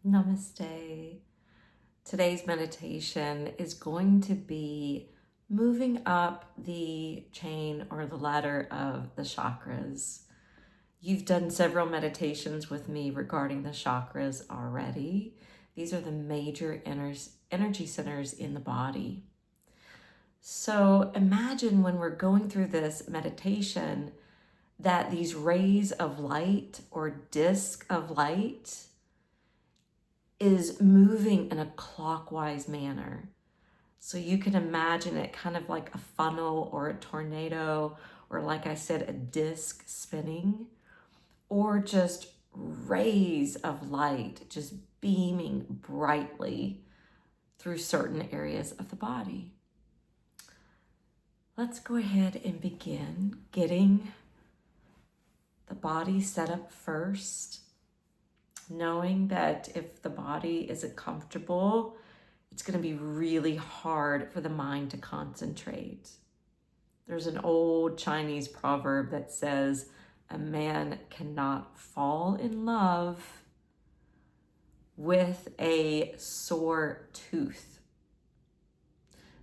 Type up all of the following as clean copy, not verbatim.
Namaste. Today's meditation is going to be moving up the chain or the ladder of the chakras. You've done several meditations with me regarding the chakras already. These are the major energy centers in the body. So imagine when we're going through this meditation that these rays of light or disc of light is moving in a clockwise manner. So you can imagine it kind of like a funnel or a tornado, or like I said, a disc spinning, or just rays of light just beaming brightly through certain areas of the body. Let's go ahead and begin getting the body set up first, knowing that if the body isn't comfortable, it's going to be really hard for the mind to concentrate. There's an old Chinese proverb that says, a man cannot fall in love with a sore tooth.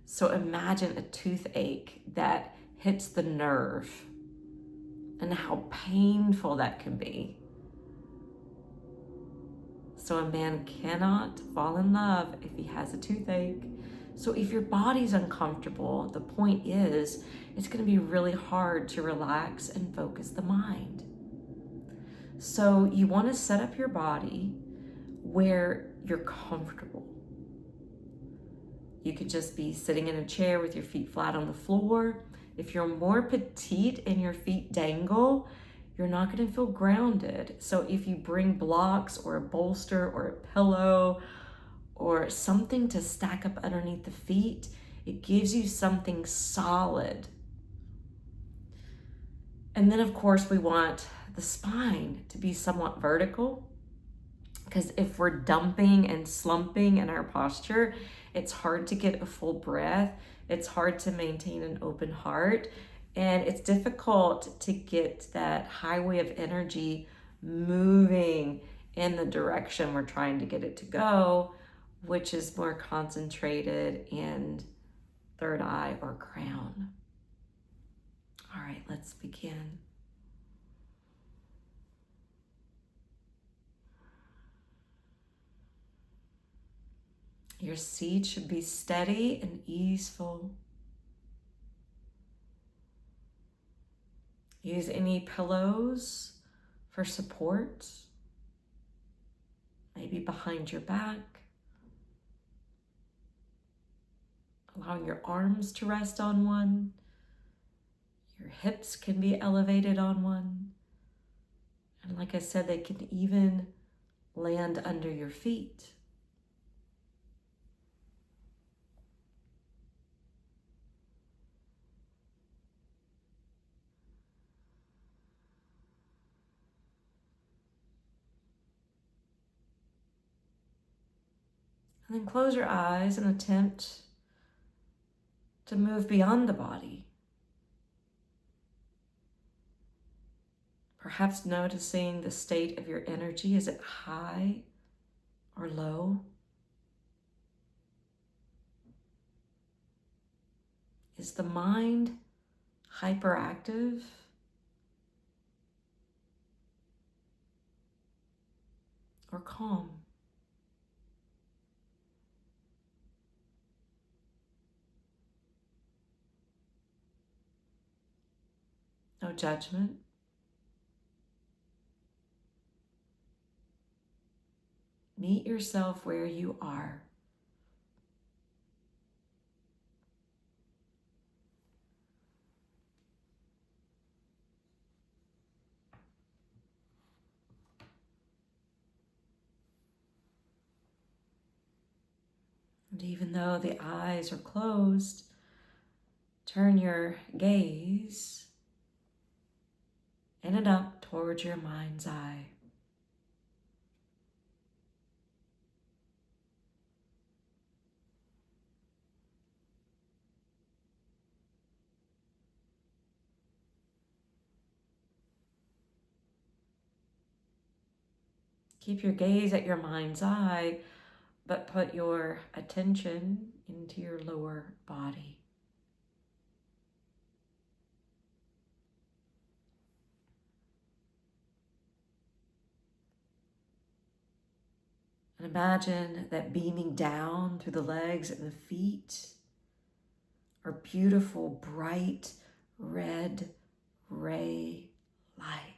So imagine a toothache that hits the nerve and how painful that can be. So a man cannot fall in love if he has a toothache. So if your body's uncomfortable, the point is it's going to be really hard to relax and focus the mind. So you want to set up your body where you're comfortable. You could just be sitting in a chair with your feet flat on the floor. If you're more petite and your feet dangle, you're not going to feel grounded. So if you bring blocks or a bolster or a pillow or something to stack up underneath the feet, it gives you something solid. And then of course we want the spine to be somewhat vertical, because if we're dumping and slumping in our posture, it's hard to get a full breath. It's hard to maintain an open heart. And it's difficult to get that highway of energy moving in the direction we're trying to get it to go, which is more concentrated in third eye or crown. All right, let's begin. Your seat should be steady and easeful. Use any pillows for support, maybe behind your back, allowing your arms to rest on one. Your hips can be elevated on one. And like I said, they can even land under your feet. And then close your eyes and attempt to move beyond the body. Perhaps noticing the state of your energy. Is it high or low? Is the mind hyperactive or calm? No judgment. Meet yourself where you are. And even though the eyes are closed, turn your gaze in and up towards your mind's eye. Keep your gaze at your mind's eye, but put your attention into your lower body. And imagine that beaming down through the legs and the feet are beautiful, bright, red ray lights.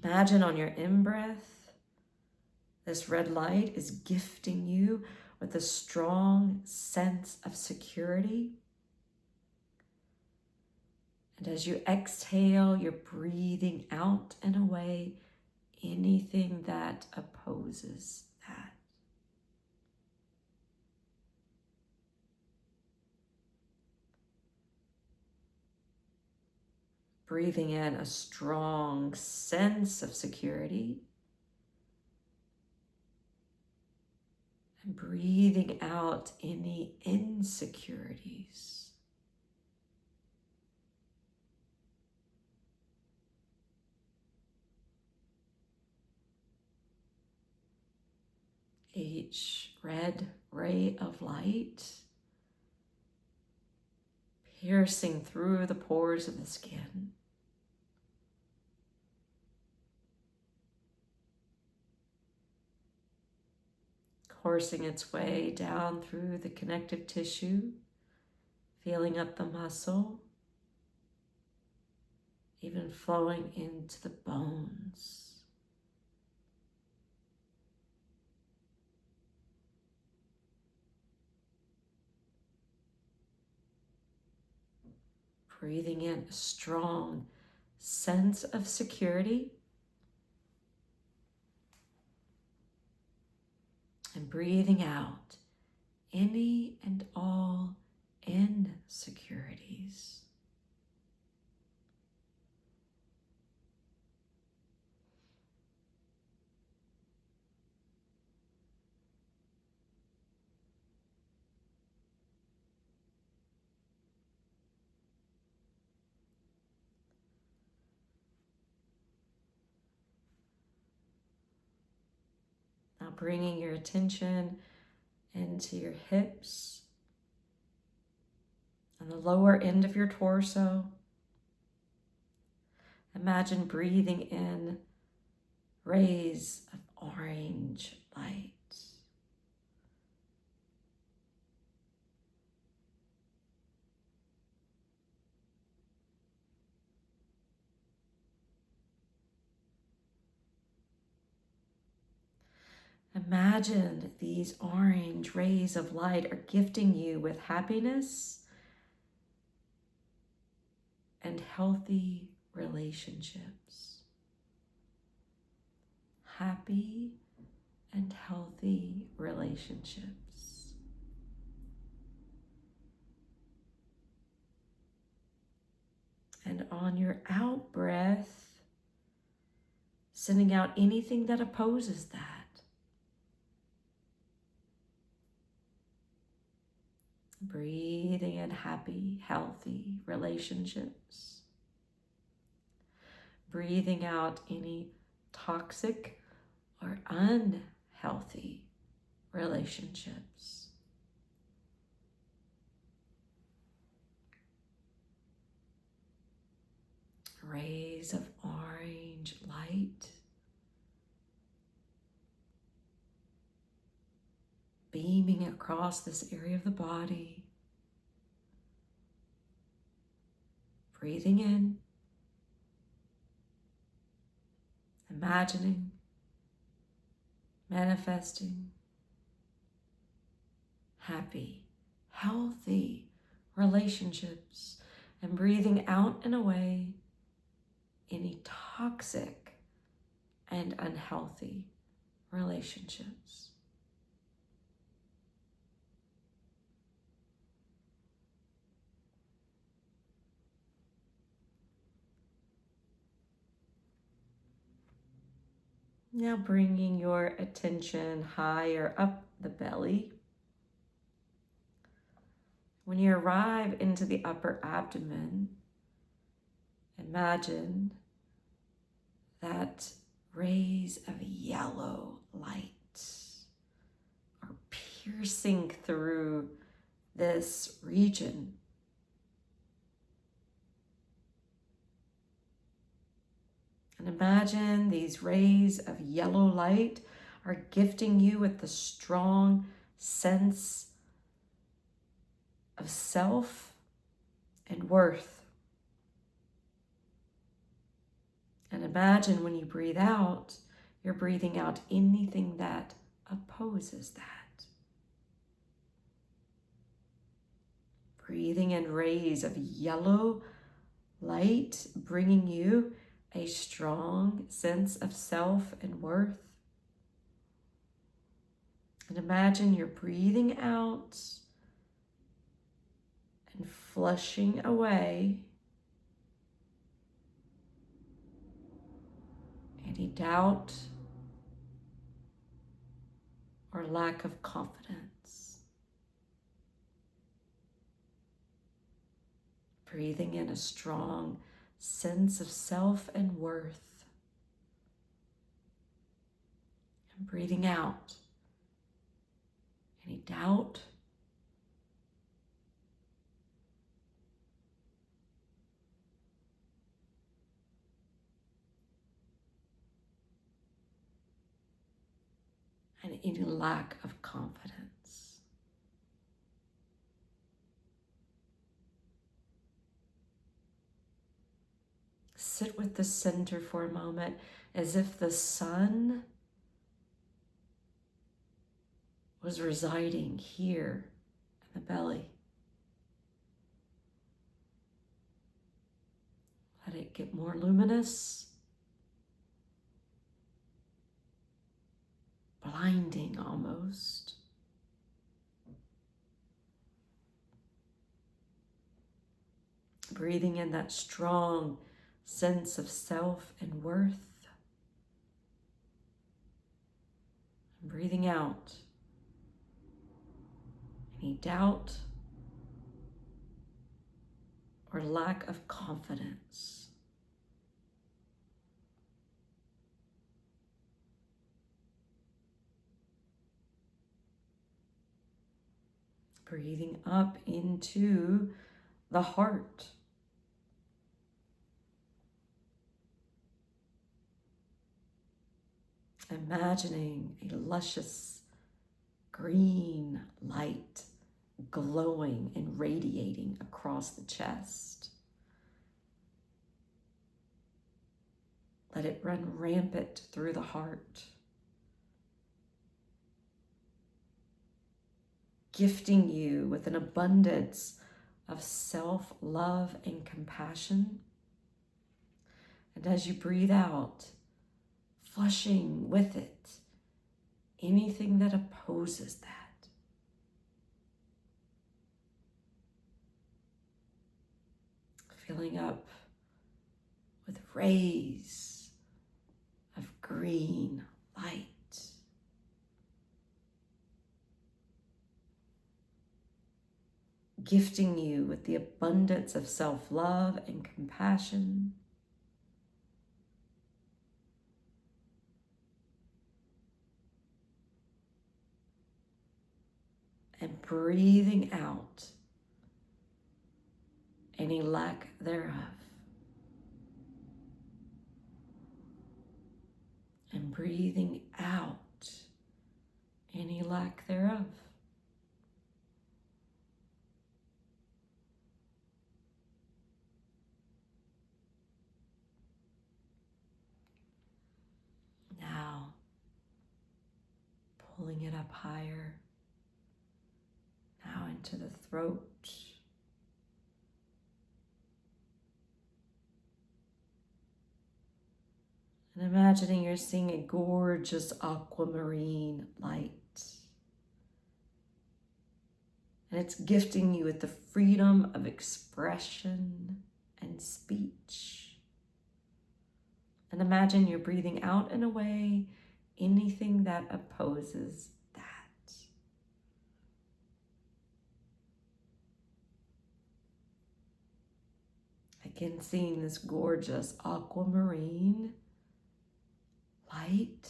Imagine on your in-breath, this red light is gifting you with a strong sense of security. And as you exhale, you're breathing out and away anything that opposes that. Breathing in a strong sense of security. And breathing out any insecurities. Each red ray of light piercing through the pores of the skin. Coursing its way down through the connective tissue, feeling up the muscle, even flowing into the bones. Breathing in a strong sense of security. And breathing out any and all insecurities. Now bringing your attention into your hips and the lower end of your torso. Imagine breathing in rays of orange light. Imagine these orange rays of light are gifting you with happiness and healthy relationships. Happy and healthy relationships. And on your out breath, sending out anything that opposes that. Breathing in happy, healthy relationships. Breathing out any toxic or unhealthy relationships. Rays of orange light beaming across this area of the body. Breathing in, imagining, manifesting happy, healthy relationships, and breathing out and away any toxic and unhealthy relationships. Now bringing your attention higher up the belly. When you arrive into the upper abdomen, Imagine that rays of yellow light are piercing through this region. And imagine these rays of yellow light are gifting you with the strong sense of self and worth. And imagine when you breathe out, you're breathing out anything that opposes that. Breathing in rays of yellow light, bringing you a strong sense of self and worth. And imagine you're breathing out and flushing away any doubt or lack of confidence. Breathing in a strong sense of self and worth. And breathing out any doubt and any lack of confidence. Sit with the center for a moment as if the sun was residing here in the belly. Let it get more luminous, blinding almost. Breathing in that strong sense of self and worth. And breathing out any doubt or lack of confidence. Breathing up into the heart. Imagining a luscious green light glowing and radiating across the chest. Let it run rampant through the heart, gifting you with an abundance of self-love and compassion. And as you breathe out, flushing with it anything that opposes that. Filling up with rays of green light. Gifting you with the abundance of self-love and compassion. And breathing out any lack thereof. And breathing out any lack thereof. Now, pulling it up higher, now into the throat. And imagining you're seeing a gorgeous aquamarine light. And it's gifting you with the freedom of expression and speech. And imagine you're breathing out and away anything that opposes that. Again, seeing this gorgeous aquamarine light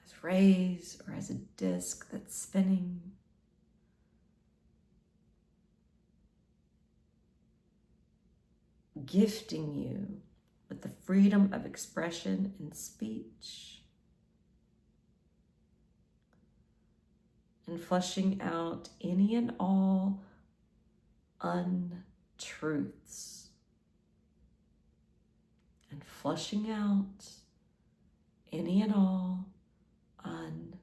as rays or as a disc that's spinning. Gifting you with the freedom of expression and speech, and flushing out any and all untruths, and flushing out any and all untruths.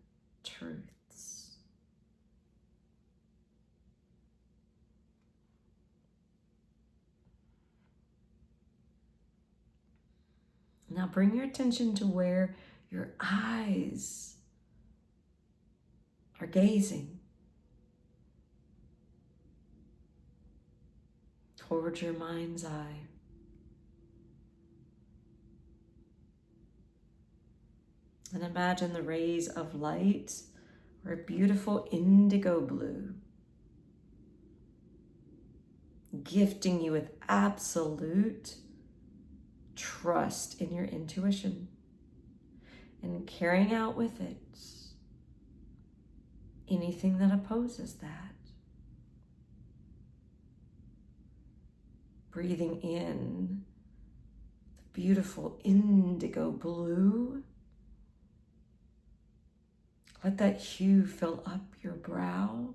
Now bring your attention to where your eyes are gazing, towards your mind's eye. And imagine the rays of light or a beautiful indigo blue, gifting you with absolute trust in your intuition and carrying out with it anything that opposes that. Breathing in the beautiful indigo blue. Let that hue fill up your brow.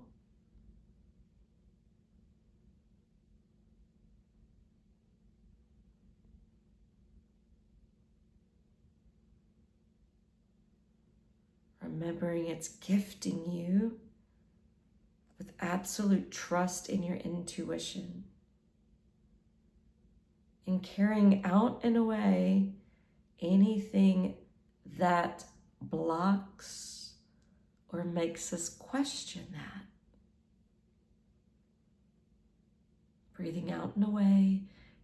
Remembering it's gifting you with absolute trust in your intuition and carrying out and away anything that blocks or makes us question that. Breathing out and away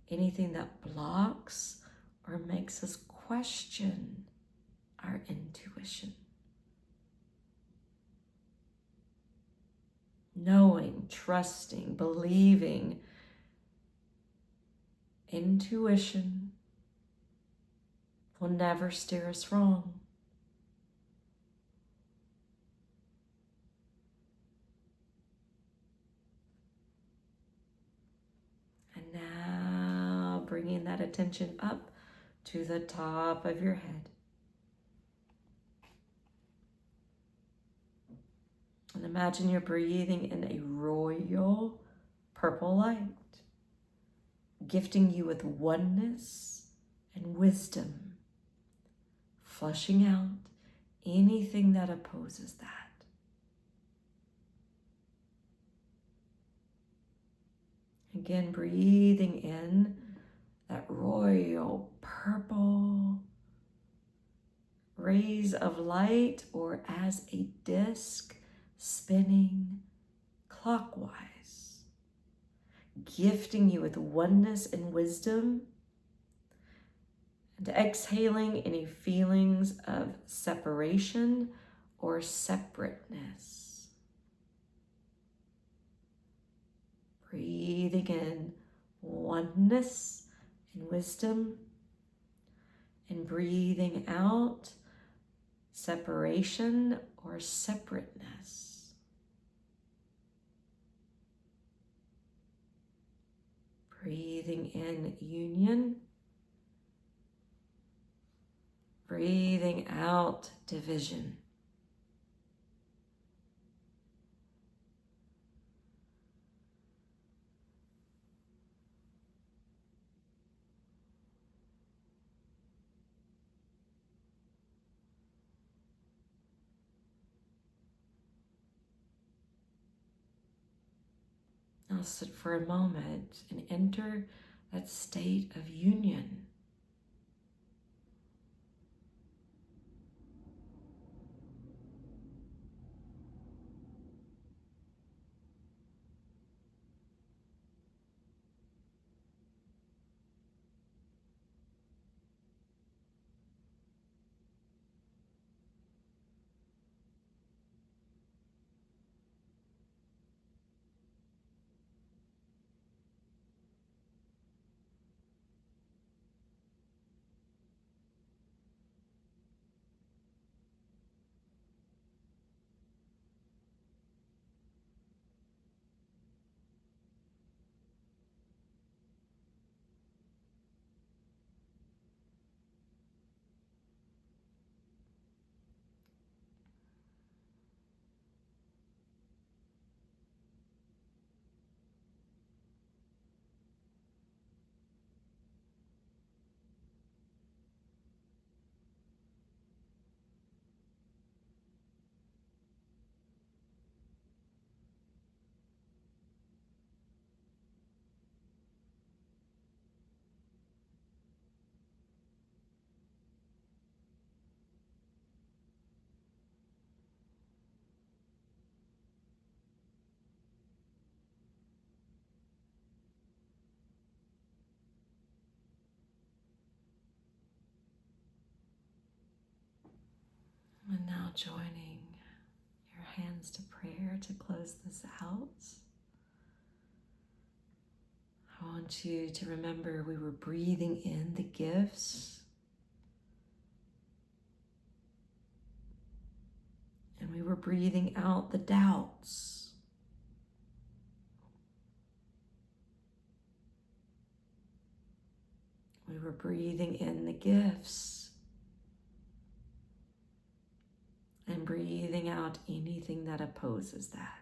anything that blocks or makes us question our intuition. Knowing, trusting, believing, intuition will never steer us wrong. And now bringing that attention up to the top of your head. And imagine you're breathing in a royal purple light, gifting you with oneness and wisdom, flushing out anything that opposes that. Again, breathing in that royal purple rays of light, or as a disc spinning clockwise, gifting you with oneness and wisdom, and exhaling any feelings of separation or separateness. Breathing in oneness and wisdom, and breathing out separation or separateness. Breathing in union, breathing out division. Now sit for a moment and enter that state of union. And now joining your hands to prayer to close this out. I want you to remember we were breathing in the gifts and we were breathing out the doubts. We were breathing in the gifts and breathing out anything that opposes that.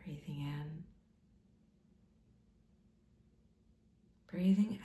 Breathing in, breathing